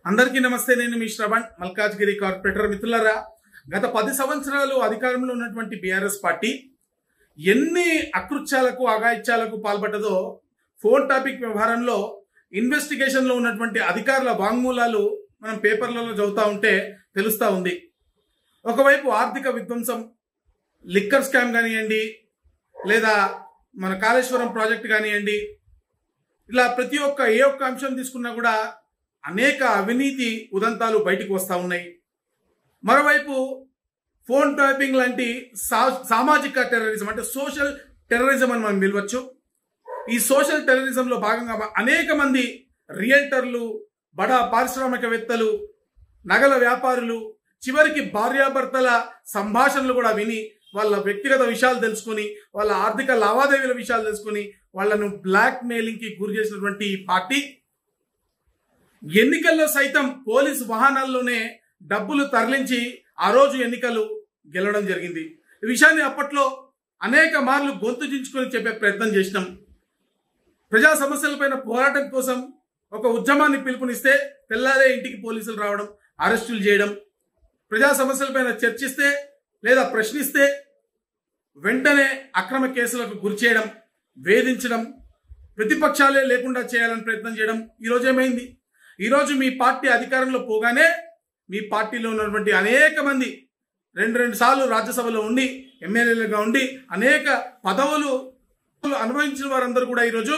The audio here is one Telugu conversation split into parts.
అందరికీ నమస్తే. నేను మీ శ్రవణ్, మల్కాజ్గిరి కార్పొరేటర్. మిత్రులారా, గత 10 సంవత్సరాలు అధికారంలో ఉన్నటువంటి బీఆర్ఎస్ పార్టీ ఎన్ని అకృత్యాలకు అఘాయిత్యాలకు పాల్పడ్డదో ఫోన్ టాపిక్ వ్యవహారంలో ఇన్వెస్టిగేషన్లో ఉన్నటువంటి అధికారుల వాంగ్మూలాలు మనం పేపర్లలో చదువుతా ఉంటే తెలుస్తూ ఉంది. ఒకవైపు ఆర్థిక విధ్వంసం, లిక్కర్ స్కామ్ కానివ్వండి, లేదా మన కాళేశ్వరం ప్రాజెక్ట్ కానివ్వండి, ఇలా ప్రతి ఒక్క ఏ ఒక్క అంశం తీసుకున్నా కూడా అనేక అవినీతి ఉదంతాలు బయటకు వస్తూ ఉన్నాయి. మరోవైపు ఫోన్ ట్యాపింగ్ లాంటి సామాజిక టెర్రరిజం, అంటే సోషల్ టెర్రరిజం అని మనం పిలవచ్చు. ఈ సోషల్ టెర్రరిజంలో భాగంగా అనేక మంది రియల్టర్లు, బడా పారిశ్రామికవేత్తలు, నగల వ్యాపారులు, చివరికి భార్యాభర్తల సంభాషణలు కూడా విని వాళ్ళ వ్యక్తిగత విషయాలు తెలుసుకొని, వాళ్ళ ఆర్థిక లావాదేవీల విషయాలు తెలుసుకొని వాళ్ళను బ్లాక్ మెయిలింగ్కి గురి చేసినటువంటి ఈ పార్టీ ఎన్నికల్లో సైతం పోలీసు వాహనాల్లోనే డబ్బులు తరలించి ఆ రోజు ఎన్నికలు గెలవడం జరిగింది. ఈ విషయాన్ని అప్పట్లో అనేక మార్లు గొంతు చించుకొని చెప్పే ప్రయత్నం చేసినాం. ప్రజా సమస్యలపైన పోరాటం కోసం ఒక ఉద్యమాన్ని పిలుపునిస్తే తెల్లారే ఇంటికి పోలీసులు రావడం, అరెస్టులు చేయడం, ప్రజా సమస్యలపైన చర్చిస్తే లేదా ప్రశ్నిస్తే వెంటనే అక్రమ కేసులకు గురి చేయడం, వేధించడం, ప్రతిపక్షాలే లేకుండా చేయాలని ప్రయత్నం చేయడం. ఈరోజు ఏమైంది? ఈరోజు మీ పార్టీ అధికారంలో పోగానే మీ పార్టీలో ఉన్నటువంటి అనేక మంది రెండు సార్లు రాజ్యసభలో ఉండి, ఎమ్మెల్యేలుగా ఉండి అనేక పదవులు అనుభవించిన వారందరూ కూడా ఈరోజు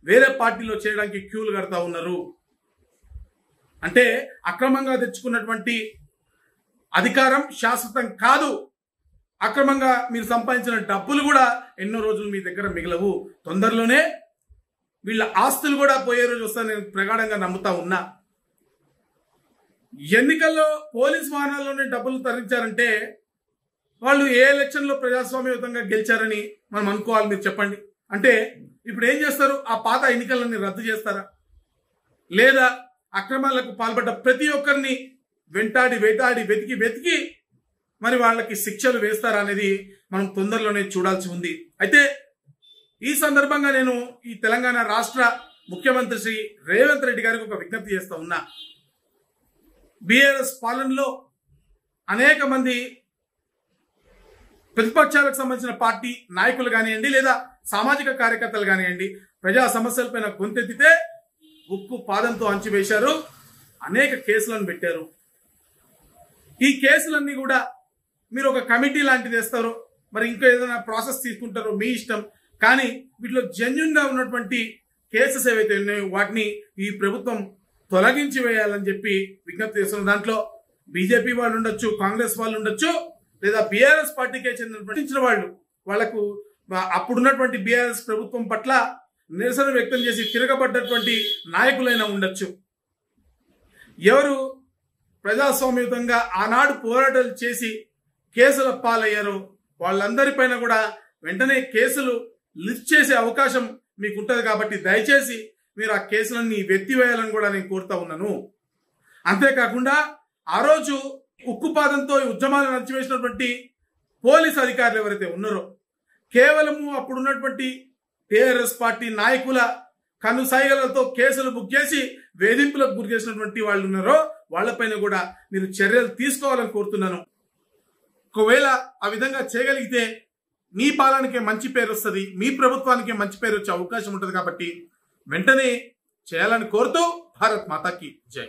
వేరే పార్టీలో చేయడానికి క్యూలు కడతా ఉన్నారు. అంటే అక్రమంగా తెచ్చుకున్నటువంటి అధికారం శాశ్వతం కాదు. అక్రమంగా మీరు సంపాదించిన డబ్బులు కూడా ఎన్నో రోజులు మీ దగ్గర మిగలవు. తొందరలోనే వీళ్ళ ఆస్తులు కూడా పోయే రోజు వస్తారని నేను ప్రగాఢంగా నమ్ముతా ఉన్నా. ఎన్నికల్లో పోలీస్ వాహనాల్లోనే డబ్బులు తరలించారంటే వాళ్ళు ఏ ఎలక్షన్లో ప్రజాస్వామ్యయుతంగా గెలిచారని మనం అనుకోవాలి. మీరు చెప్పండి. అంటే ఇప్పుడు ఏం చేస్తారు? ఆ పాత ఎన్నికలన్నీ రద్దు చేస్తారా? లేదా అక్రమాలకు పాల్పడ్డ ప్రతి ఒక్కరిని వెంటాడి వెతికి మరి వాళ్ళకి శిక్షలు వేస్తారా అనేది మనం తొందరలోనే చూడాల్సి ఉంది. అయితే ఈ సందర్భంగా నేను ఈ తెలంగాణ రాష్ట్ర ముఖ్యమంత్రి శ్రీ రేవంత్ రెడ్డి గారికి ఒక విజ్ఞప్తి చేస్తా ఉన్నా. బీఆర్ఎస్ పాలనలో అనేక మంది ప్రతిపక్షాలకు సంబంధించిన పార్టీ నాయకులు కానివ్వండి, లేదా సామాజిక కార్యకర్తలు కానివ్వండి, ప్రజా సమస్యలపైన గొంతెత్తితే ఉక్కు పాదంతో అంచివేశారు, అనేక కేసులను పెట్టారు. ఈ కేసులన్నీ కూడా మీరు ఒక కమిటీ లాంటిది వేస్తారు, మరి ఇంకా ఏదైనా ప్రాసెస్ తీసుకుంటారో మీ ఇష్టం. కానీ వీటిలో జెన్యున్ గా ఉన్నటువంటి కేసెస్ ఏవైతే ఉన్నాయో వాటిని ఈ ప్రభుత్వం తొలగించి వేయాలని చెప్పి విజ్ఞప్తి చేస్తున్న దాంట్లో బీజేపీ వాళ్ళు ఉండొచ్చు, కాంగ్రెస్ వాళ్ళు ఉండొచ్చు, లేదా బీఆర్ఎస్ పార్టీకే చెందిన వాళ్లకు అప్పుడున్నటువంటి బీఆర్ఎస్ ప్రభుత్వం పట్ల నిరసన వ్యక్తం చేసి తిరగబడ్డటువంటి నాయకులైనా ఉండొచ్చు. ఎవరు ప్రజాస్వామ్యయుతంగా ఆనాడు పోరాటాలు చేసి కేసుల పాలయ్యారో వాళ్ళందరిపైన కూడా వెంటనే కేసులు లిఫ్ట్ చేసే అవకాశం మీకు ఉంటుంది. కాబట్టి దయచేసి మీరు ఆ కేసులన్నీ వెత్తివేయాలని కూడా నేను కోరుతా ఉన్నాను. అంతేకాకుండా ఆ రోజు ఉక్కుపాదంతో ఉద్యమాలు నడిచివేసినటువంటి పోలీసు అధికారులు ఎవరైతే ఉన్నారో, కేవలము అప్పుడున్నటువంటి టీఆర్ఎస్ పార్టీ నాయకుల కనుసైగలతో కేసులు బుక్ చేసి వేధింపులకు గురి చేసినటువంటి వాళ్ళు ఉన్నారో వాళ్ళపైన కూడా మీరు చర్యలు తీసుకోవాలని కోరుతున్నాను. ఒకవేళ ఆ విధంగా చేయగలిగితే మీ పాలనకే మంచి పేరు వస్తుంది, మీ ప్రభుత్వానికే మంచి పేరు వచ్చే అవకాశం ఉంటుంది. కాబట్టి వెంటనే చేయాలని కోరుతూ భారత్ మాతాకి జై.